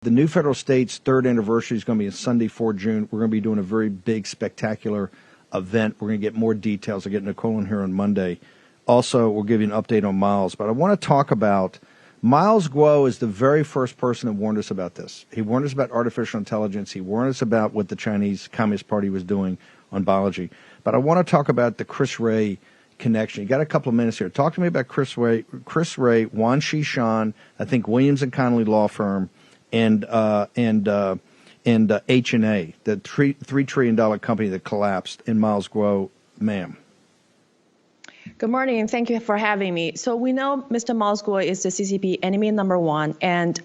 The new federal state's third anniversary is going to be on Sunday, 4 June. We're going to be doing a very big, spectacular event. We're going to get more details. I'll get Nicole in here on Monday. Also, we'll give you an update on Miles. But I want to talk about Miles Guo is the very first person that warned us about this. He warned us about artificial intelligence. He warned us about what the Chinese Communist Party was doing on biology. But I want to talk about the Chris Wray connection. You got a couple of minutes here. Talk to me about Chris Wray, Wan Xishan, I think Williams and Connolly law firm, and H&A, the $3 trillion company that collapsed in Miles Guo, ma'am. Good morning, and thank you for having me. So we know Mr. Miles Guo is the CCP enemy number one, and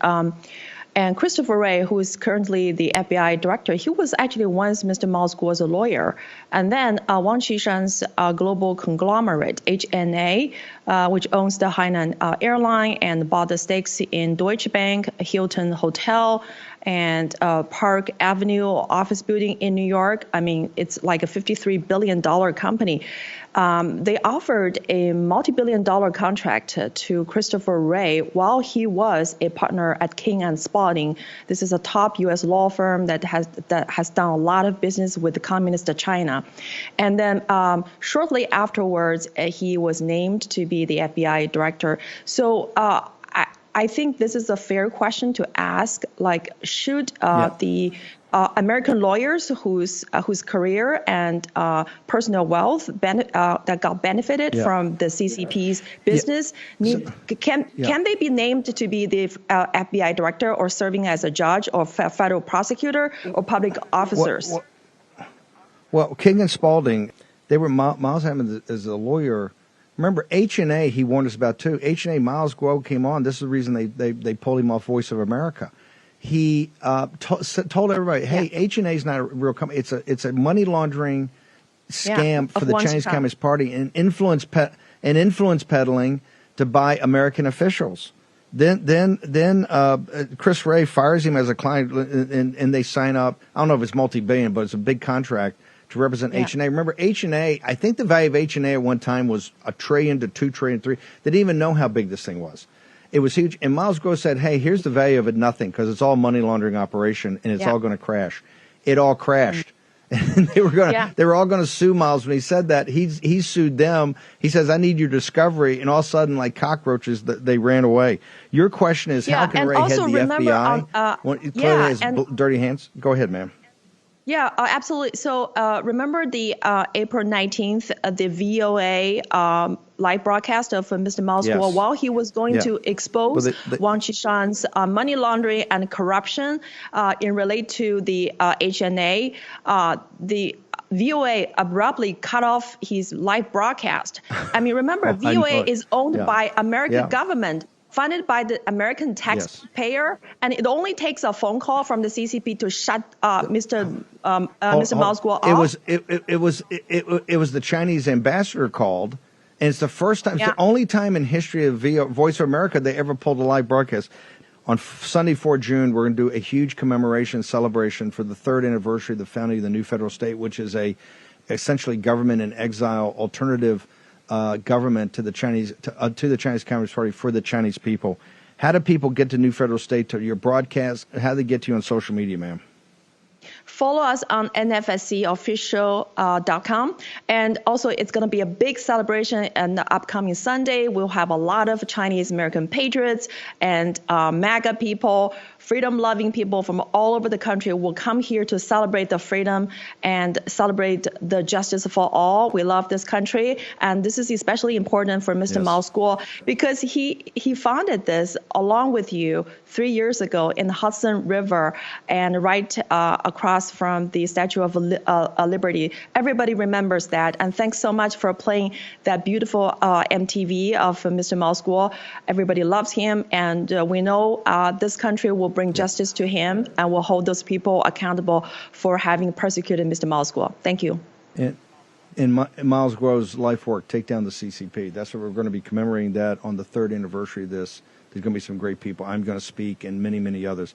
Christopher Wray, who is currently the FBI director, he was actually once Mr. Miles Guo's a lawyer. And then Wang Xishan's global conglomerate, H&A, which owns the Hainan airline and bought the stakes in Deutsche Bank, Hilton Hotel, and Park Avenue office building in New York. I mean, it's like a $53 billion company. They offered a multi-billion-dollar contract to Christopher Wray while he was a partner at King and Spalding. This is a top U.S. law firm that has done a lot of business with the communist China. And then shortly afterwards, he was named to be the FBI director. So I think this is a fair question to ask. Like, should the American lawyers whose career and personal wealth that got benefited from the CCP's business, can they be named to be the FBI director or serving as a judge or federal prosecutor or public officers? Well, King and Spalding, they were Miles Hammond as a lawyer. Remember, H&A, he warned us about too. H&A, Miles Guo came on. This is the reason they pulled him off Voice of America. He told everybody, hey, H&A is not a real company. It's a money laundering scam for the Chinese Communist Party and influence peddling to buy American officials. Then Chris Wray fires him as a client, and they sign up. I don't know if it's multi-billion, but it's a big contract to represent H&A. Remember, H&A, I think the value of H&A at one time was $1 trillion to $2 trillion, $3. They didn't even know how big this thing was. It was huge. And Miles Guo said, hey, here's the value of it, nothing, because it's all money laundering operation, and it's all going to crash. It all crashed. And they were all going to sue Miles. When he said that, he sued them. He says, I need your discovery. And all of a sudden, like cockroaches, they ran away. Your question is, how can Ray head the FBI? Clearly has dirty hands. Go ahead, ma'am. Yeah, absolutely. So remember the April 19th, the VOA live broadcast of Mr. Miles Guo while he was going to expose Wang Xishan's money laundering and corruption in relate to the H&A. The VOA abruptly cut off his live broadcast. I mean, remember, VOA is owned by American government, funded by the American taxpayer, and it only takes a phone call from the CCP to shut Mr. Miles Guo off. It was the Chinese ambassador called, and it's the first time, it's the only time in history of Voice of America they ever pulled a live broadcast. On Sunday, 4 June, we're going to do a huge commemoration celebration for the third anniversary of the founding of the new federal state, which is essentially government in exile alternative government to the Chinese Communist Party for the Chinese people. How do people get to New Federal State, to your broadcast? How do they get to you on social media, ma'am? Follow us on nfscofficial.com. And also, it's going to be a big celebration on the upcoming Sunday. We'll have a lot of Chinese American patriots and MAGA people, freedom-loving people from all over the country will come here to celebrate the freedom and celebrate the justice for all. We love this country, and this is especially important for Mr. Miles Guo because he founded this along with you 3 years ago in the Hudson River and right across from the Statue of Liberty. Everybody remembers that, and thanks so much for playing that beautiful MTV of Mr. Miles Guo. Everybody loves him, and we know this country will bring justice to him and will hold those people accountable for having persecuted Mr. Miles Guo. Thank you. In Miles Guo's life work, Take Down the CCP. That's what we're going to be commemorating that on the third anniversary of this. There's going to be some great people. I'm going to speak and many, many others.